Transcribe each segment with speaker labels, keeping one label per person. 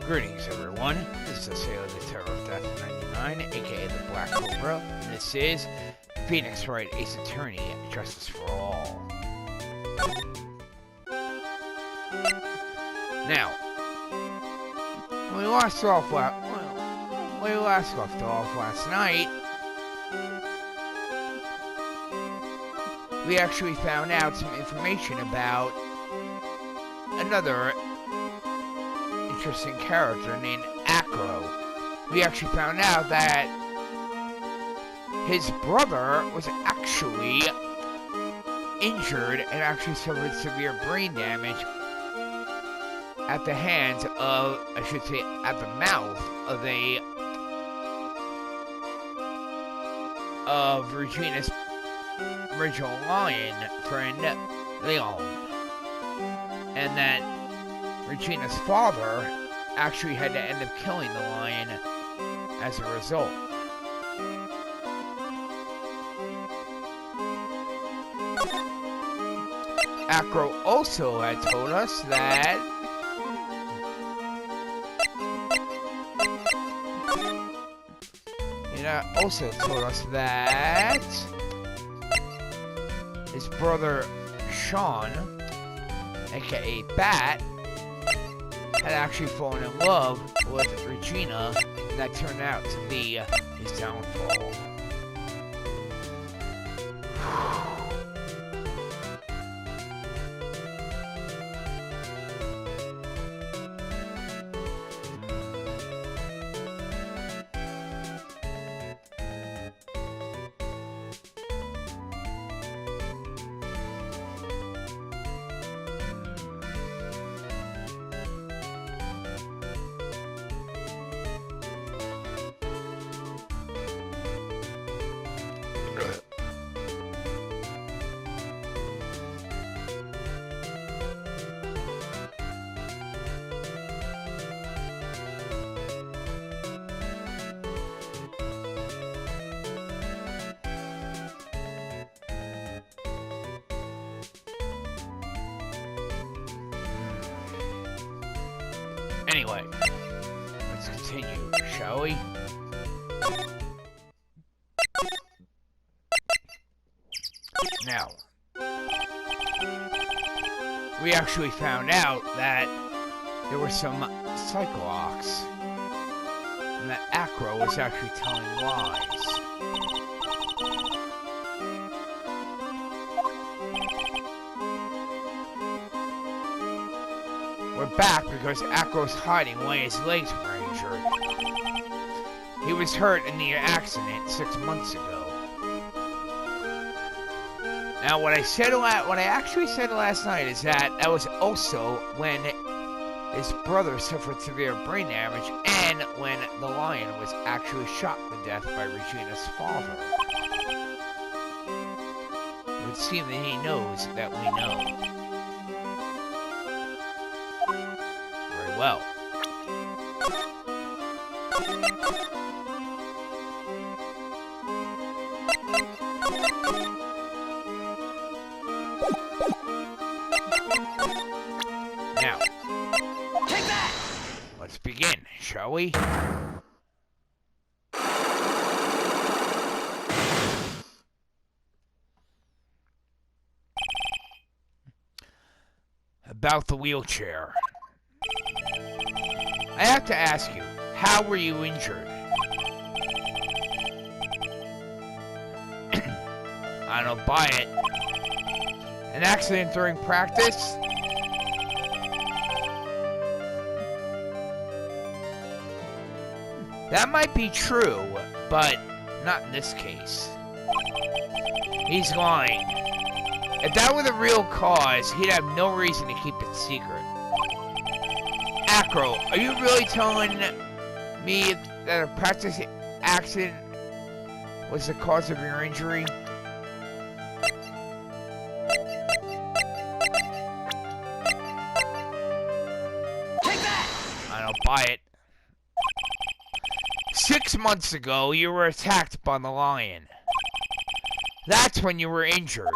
Speaker 1: Greetings everyone, this is the Sailor the Terror of Death 99, aka the Black Cobra, and this is Phoenix Wright, Ace Attorney, Justice for All. Now, when we last left off last night, we actually found out some information about another interesting character named Acro. We actually found out that his brother was actually injured and actually suffered severe brain damage at the hands of, I should say, at the mouth of Regina's original lion friend, Leon. And that Regina's father actually had to end up killing the lion as a result. Acro also had told us that his brother Sean, aka Bat, had actually fallen in love with Regina, and that turned out to be his downfall. Anyway, let's continue, shall we? Now, we actually found out that there were some Cyclops, and that Acro was actually telling lies. We're back because Acro's hiding why his legs were injured. He was hurt in the accident 6 months ago. Now, what I actually said last night is that was also when his brother suffered severe brain damage and when the lion was actually shot to death by Regina's father. It would seem that he knows that we know. Well. Now, take that! Let's begin, shall we? About the wheelchair. I have to ask you, how were you injured? I don't buy it. An accident during practice? That might be true, but not in this case. He's lying. If that were the real cause, he'd have no reason to keep it secret. Acro, are you really telling me that a practice accident was the cause of your injury? Take that! I don't buy it. 6 months ago, you were attacked by the lion. That's when you were injured.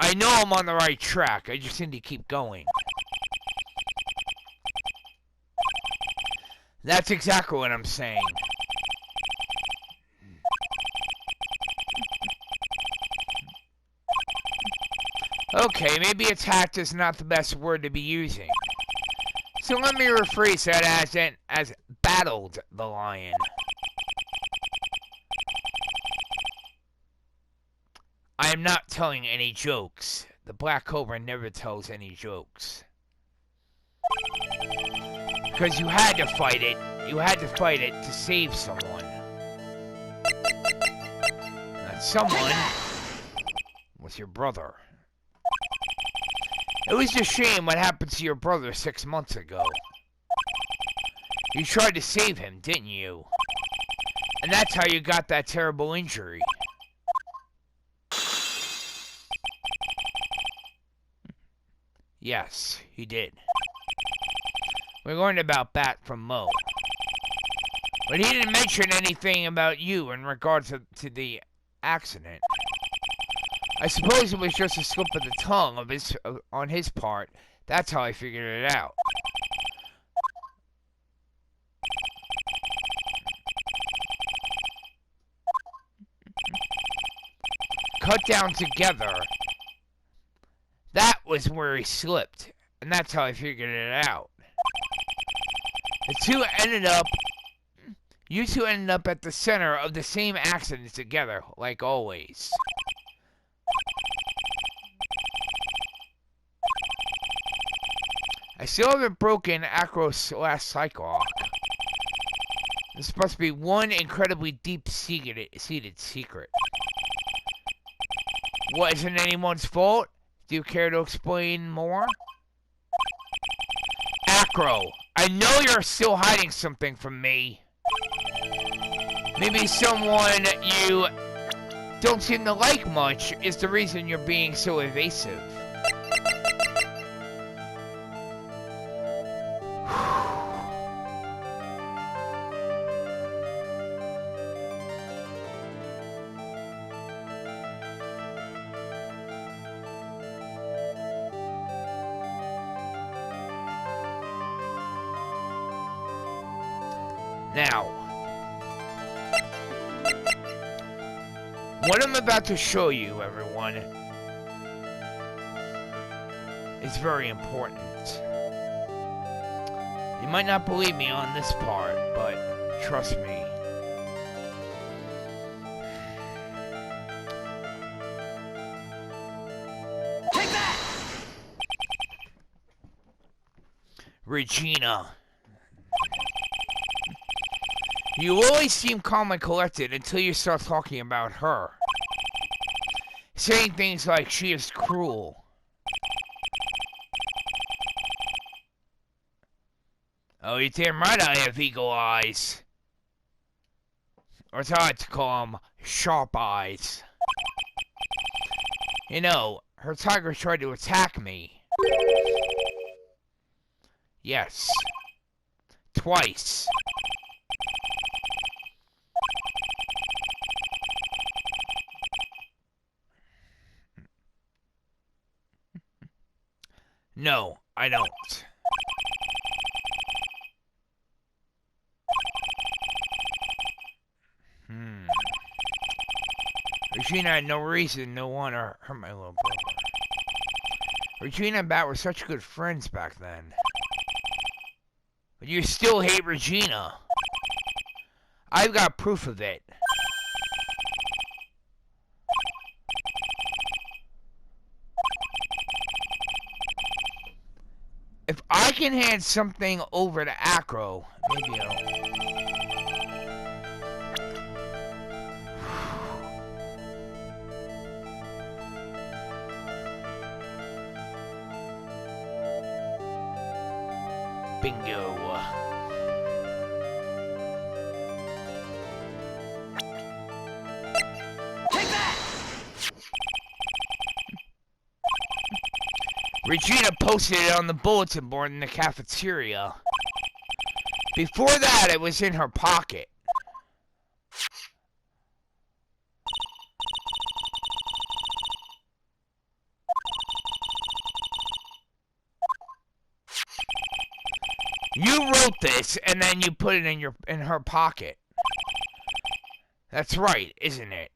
Speaker 1: I know I'm on the right track. I just need to keep going. That's exactly what I'm saying. Okay, maybe attacked is not the best word to be using. So let me rephrase that as battled the lion. I am not telling any jokes. The Black Cobra never tells any jokes. Because you had to fight it. You had to fight it to save someone. That someone was your brother. It was a shame what happened to your brother 6 months ago. You tried to save him, didn't you? And that's how you got that terrible injury. Yes, he did. We learned about that from Mo. But he didn't mention anything about you in regards to the accident. I suppose it was just a slip of the tongue on his part. That's how I figured it out. Cut down together. That was where he slipped. And that's how I figured it out. You two ended up at the center of the same accident together, like always. I still haven't broken Acro's last cycle. This must be one incredibly deep-seated secret. What, isn't anyone's fault? Do you care to explain more? Acro, I know you're still hiding something from me. Maybe someone you don't seem to like much is the reason you're being so evasive. Now, what I'm about to show you, everyone, is very important. You might not believe me on this part, but trust me.
Speaker 2: Take that!
Speaker 1: Regina. You always seem calm and collected until you start talking about her. Saying things like she is cruel. Oh, you damn right I have eagle eyes. Or as I like to call them, sharp eyes. You know, her tiger tried to attack me. Yes. Twice. No, I don't. Regina had no reason to want to hurt my little brother. Regina and Bat were such good friends back then. But you still hate Regina. I've got proof of it. If I can hand something over to Acro, maybe I'll... Bingo.
Speaker 2: Take that!
Speaker 1: Regina posted it on the bulletin board in the cafeteria. Before that, it was in her pocket. You wrote this and then you put it in her pocket. That's right, isn't it?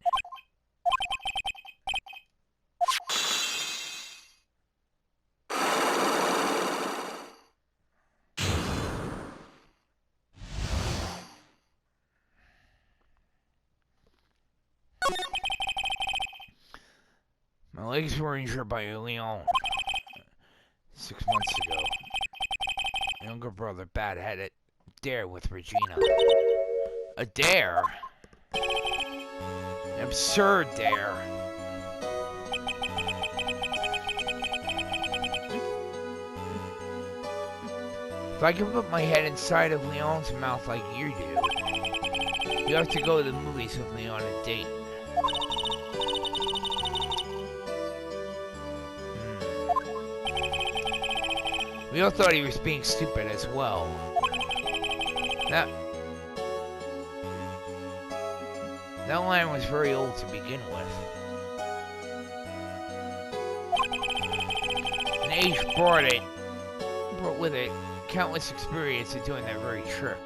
Speaker 1: My legs were injured by Leon 6 months ago. My younger brother, Bad, had a dare with Regina. A dare? An absurd dare. If I can put my head inside of Leon's mouth like you do, you have to go to the movies with me on a date. We all thought he was being stupid as well. That line was very old to begin with. And age brought with it countless experience of doing that very trick.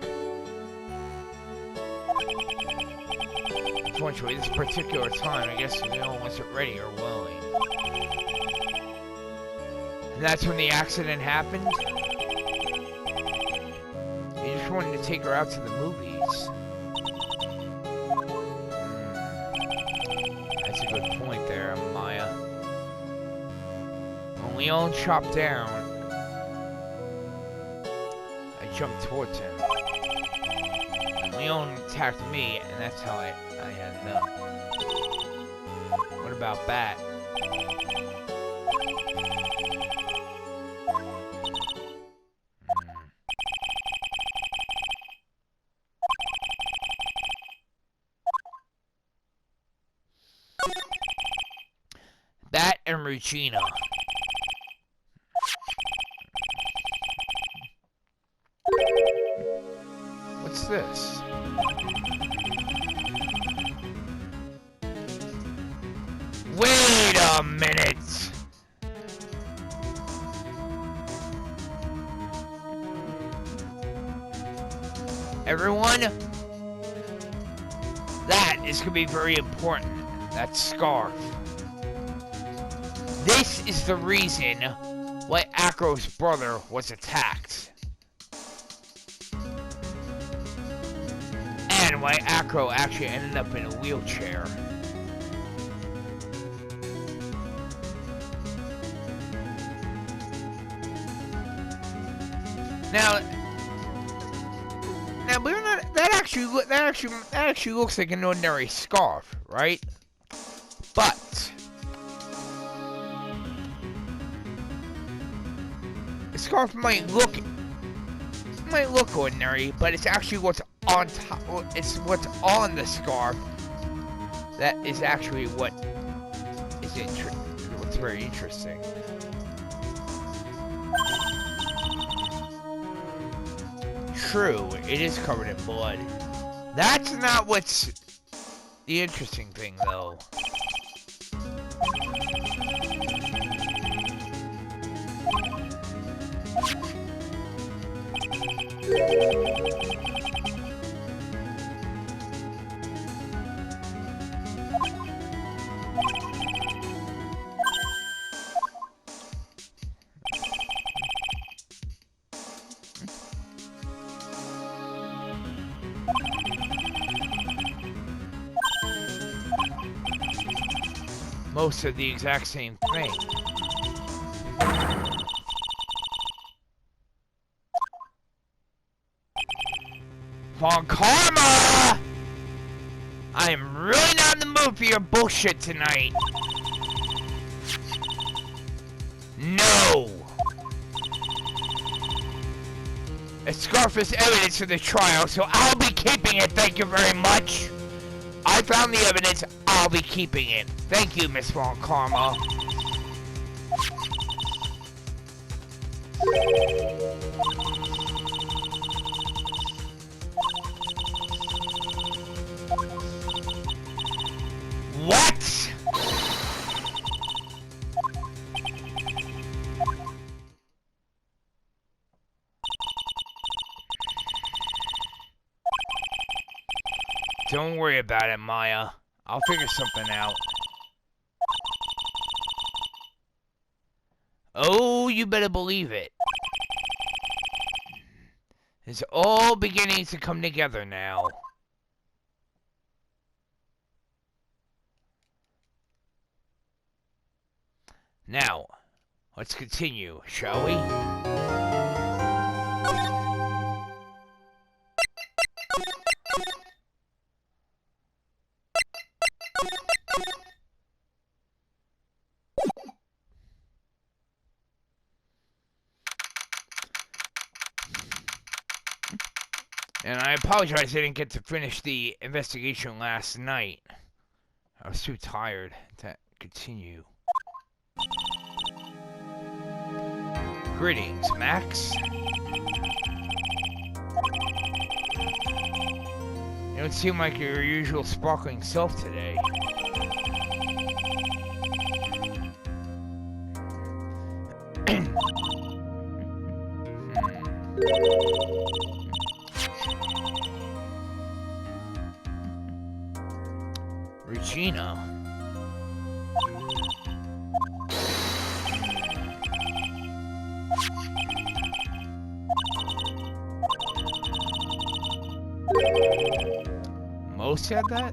Speaker 1: Unfortunately, this particular time, I guess Leon wasn't ready or willing. And that's when the accident happened? He just wanted to take her out to the movies. That's a good point there, Maya. When Leon chopped down, I jumped towards him. And Leon attacked me, and that's how I ended up. What about Bat? Bat and Regina. What's this? Wait a minute! Everyone, that is going to be very important. That scarf. This is the reason why Acro's brother was attacked. And why Acro actually ended up in a wheelchair. Now, believe it or not, that actually looks like an ordinary scarf, right? But the scarf might look ordinary, but it's actually what's on top. It's what's on the scarf that is actually what's very interesting. True, it is covered in blood. That's not what's the interesting thing, though. Most of the exact same thing. Von Karma! I am really not in the mood for your bullshit tonight. No! A scarf is evidence for the trial, so I'll be keeping it, thank you very much. I found the evidence, I'll be keeping it. Thank you, Miss Von Karma. What? Don't worry about it, Maya. I'll figure something out. Oh, you better believe it. It's all beginning to come together now. Now, let's continue, shall we? And I apologize I didn't get to finish the investigation last night. I was too tired to continue. Greetings, Max. You don't seem like your usual sparkling self today. Regina. Mo said that?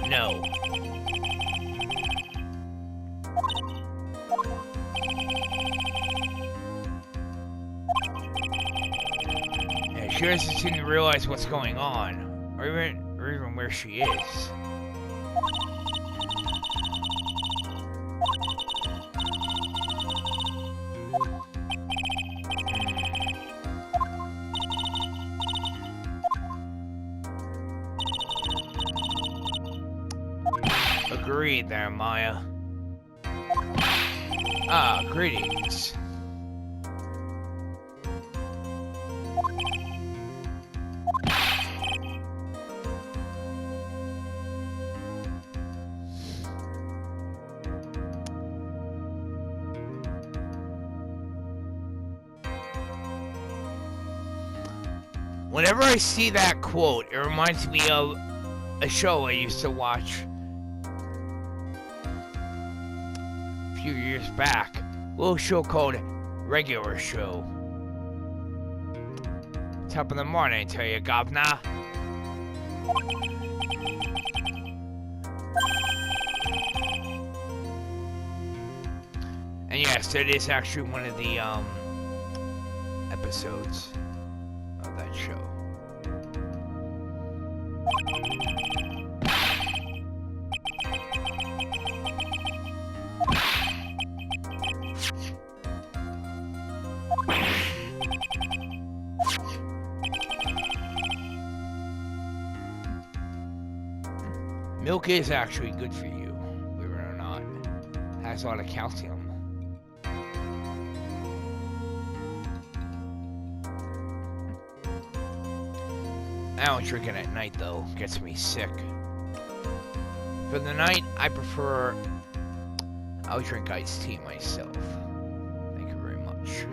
Speaker 1: No. Yeah, she doesn't seem to realize what's going on, or even where she is. Agreed there, Maya. Ah, greetings. Whenever I see that quote, it reminds me of a show I used to watch a few years back. A little show called Regular Show. Top of the morning, I tell you, governor. And yes, it is actually one of the episodes of that show. Milk is actually good for you, believe it or not. It has a lot of calcium. I don't drink it at night though, gets me sick. For the night, I'll drink iced tea myself. Thank you very much.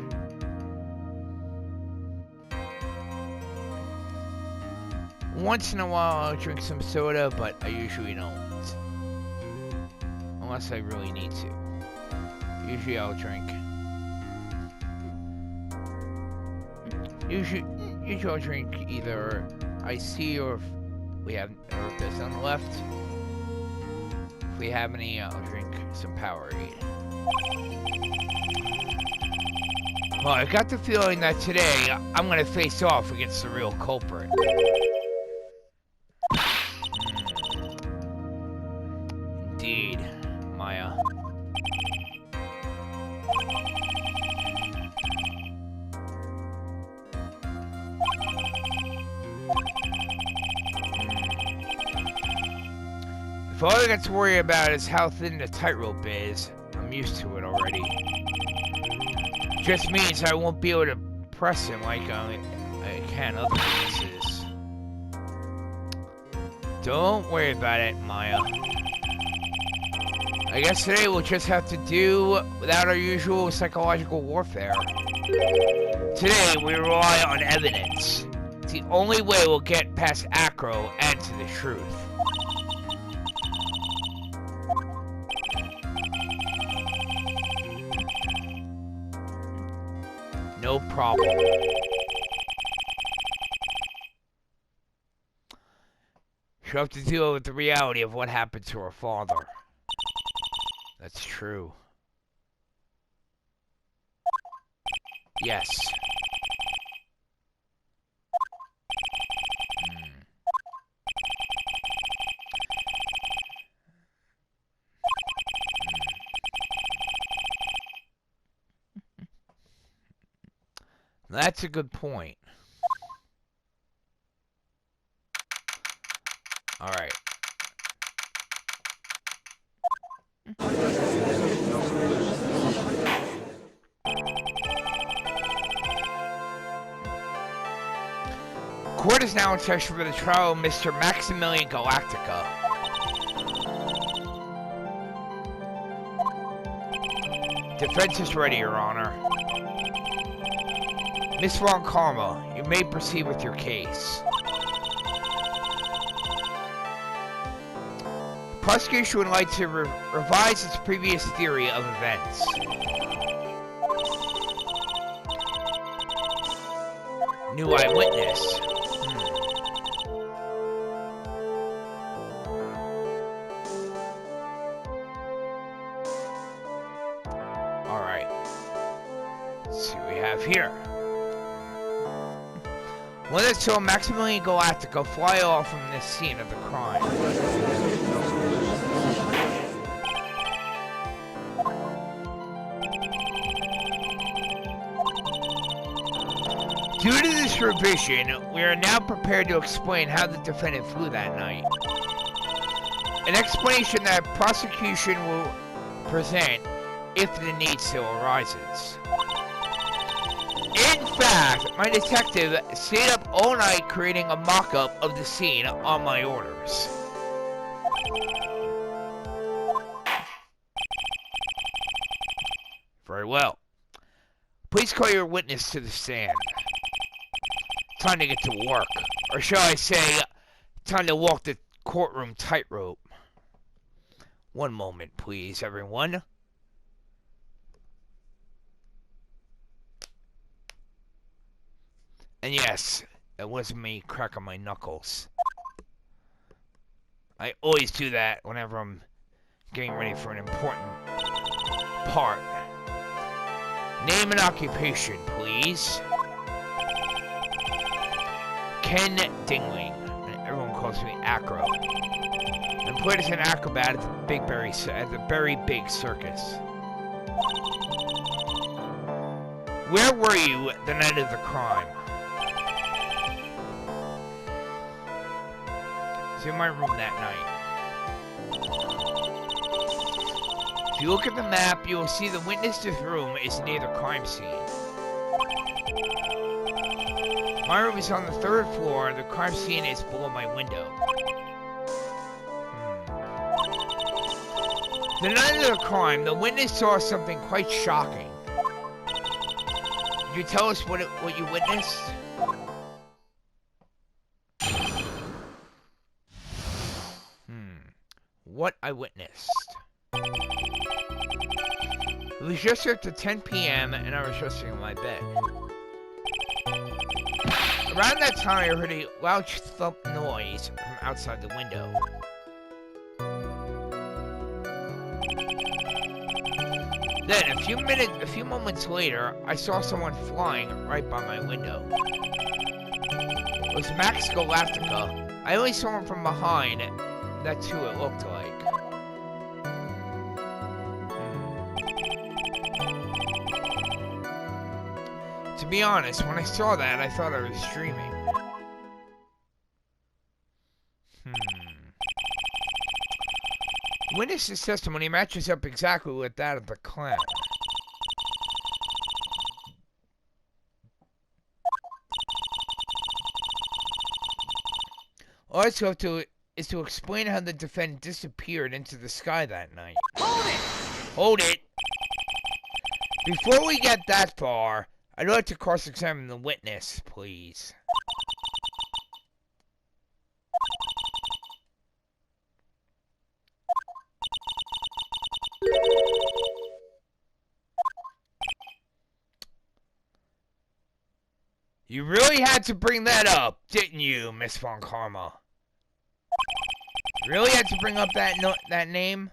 Speaker 1: Once in a while I'll drink some soda, but I usually don't. Unless I really need to. Usually I'll drink. Usually I'll drink either iced tea or if there's none left. If we have any, I'll drink some Powerade. Well, I got the feeling that today I'm gonna face off against the real culprit. Indeed, Maya. If all I got to worry about is how thin the tightrope is, I'm used to it already. Just means I won't be able to press him like I can other places. Don't worry about it, Maya. I guess today we'll just have to do without our usual psychological warfare. Today, we rely on evidence. It's the only way we'll get past Acro and to the truth. No problem. She'll have to deal with the reality of what happened to her father. That's true. Yes. That's a good point. All right. Court is now in session for the trial of Mr. Maximilian Galactica. Defense is ready, Your Honor. Miss Von Karma, you may proceed with your case. The prosecution would like to revise its previous theory of events. New eyewitness. Alright. Let's see what we have here. One that saw Maximilian Galactica fly off from the scene of the crime. Due to this revision, we are now prepared to explain how the defendant flew that night. An explanation that prosecution will present if the need still arises. In fact, my detective stayed up all night creating a mock-up of the scene on my orders. Very well. Please call your witness to the stand. Time to get to work. Or shall I say, time to walk the courtroom tightrope. One moment, please, everyone. And yes, it wasn't me cracking my knuckles. I always do that whenever I'm getting ready for an important part. Name and occupation, please. Ken Dingling, and everyone calls me Acro. I'm employed as an acrobat at the Berry Big Circus. Where were you the night of the crime? It's in my room that night. If you look at the map, you will see the witness's room is near the crime scene. My room is on the 3rd floor, and the crime scene is below my window. The night of the crime, the witness saw something quite shocking. Could you tell us what you witnessed? What I witnessed. It was just after 10 p.m. and I was resting in my bed. Around that time, I heard a loud thump noise from outside the window. Then, a few moments later, I saw someone flying right by my window. It was Max Galactica. I only saw him from behind. That's who it looked like. To be honest, when I saw that, I thought I was dreaming. Witness's testimony matches up exactly with that of the clown. All I have to is to explain how the defendant disappeared into the sky that night.
Speaker 2: Hold it!
Speaker 1: Hold it! Before we get that far, I'd like to cross-examine the witness, please. You really had to bring that up, didn't you, Miss Von Karma? You really had to bring up that name?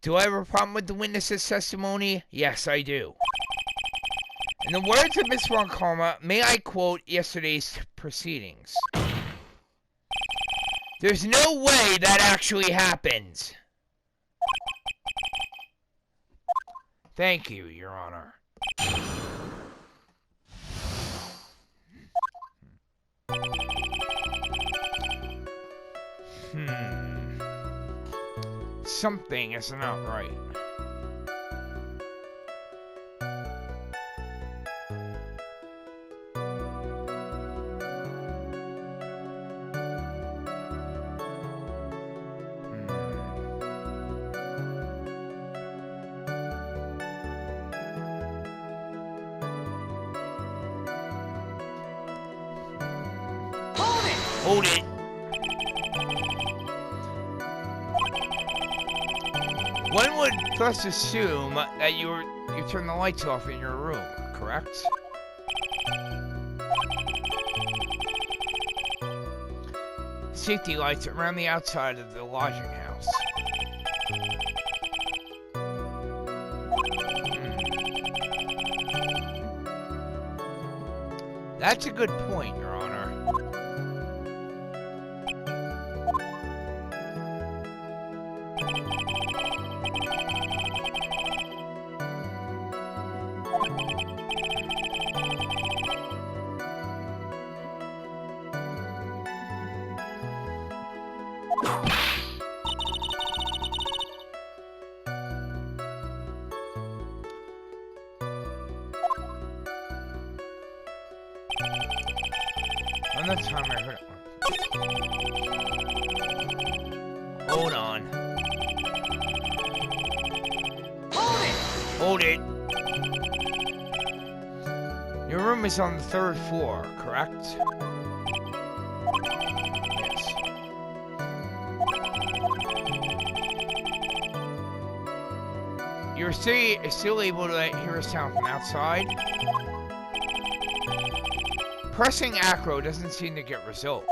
Speaker 1: Do I have a problem with the witness's testimony? Yes, I do. In the words of Miss Von Karma, may I quote yesterday's proceedings? There's no way that actually happened. Thank you, Your Honor. Something is not right. Hold it. One would thus assume that you turned the lights off in your room, correct? Safety lights around the outside of the lodging house. That's a good point, Your Honor. On the time I heard it. Hold on. Hold it! Your room is on the 3rd floor, correct? Yes. You're still able to hear a sound from outside? Pressing Acro doesn't seem to get results.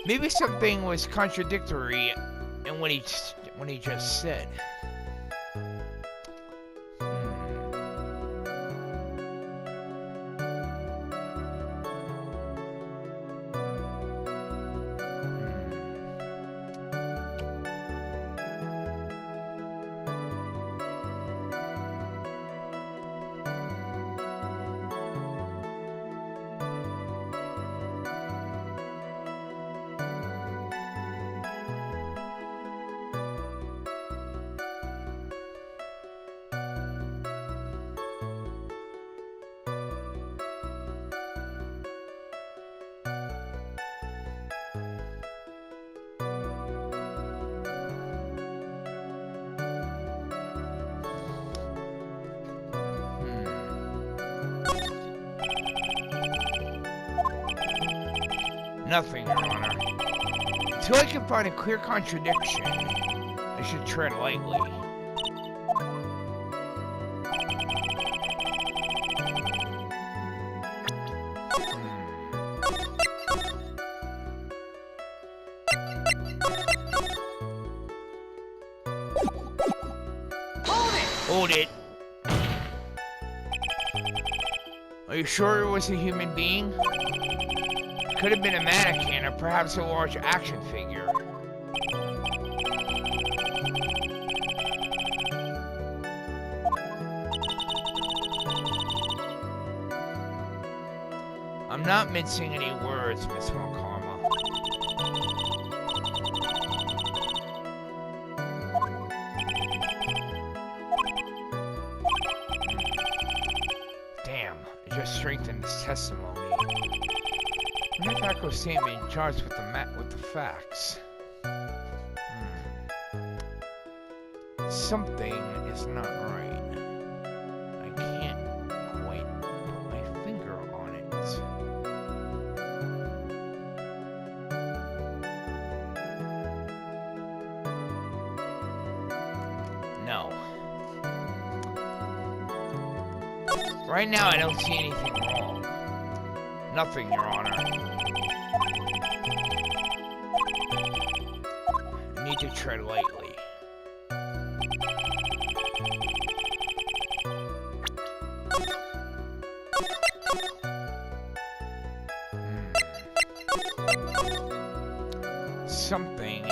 Speaker 1: Maybe something was contradictory in what he just said. Nothing, Your Honor. Until I can find a clear contradiction, I should tread lightly. Hold it! Are you sure it was a human being? Could have been a mannequin or perhaps a large action figure. I'm not mincing any words, Miss Von Karma. Damn, it just strengthened his testimony. What if Acro's statement charged with the facts? something is not right. I can't quite put my finger on it. No. Right now, I don't see anything wrong. Nothing, Your Honor. I need to tread lightly. Something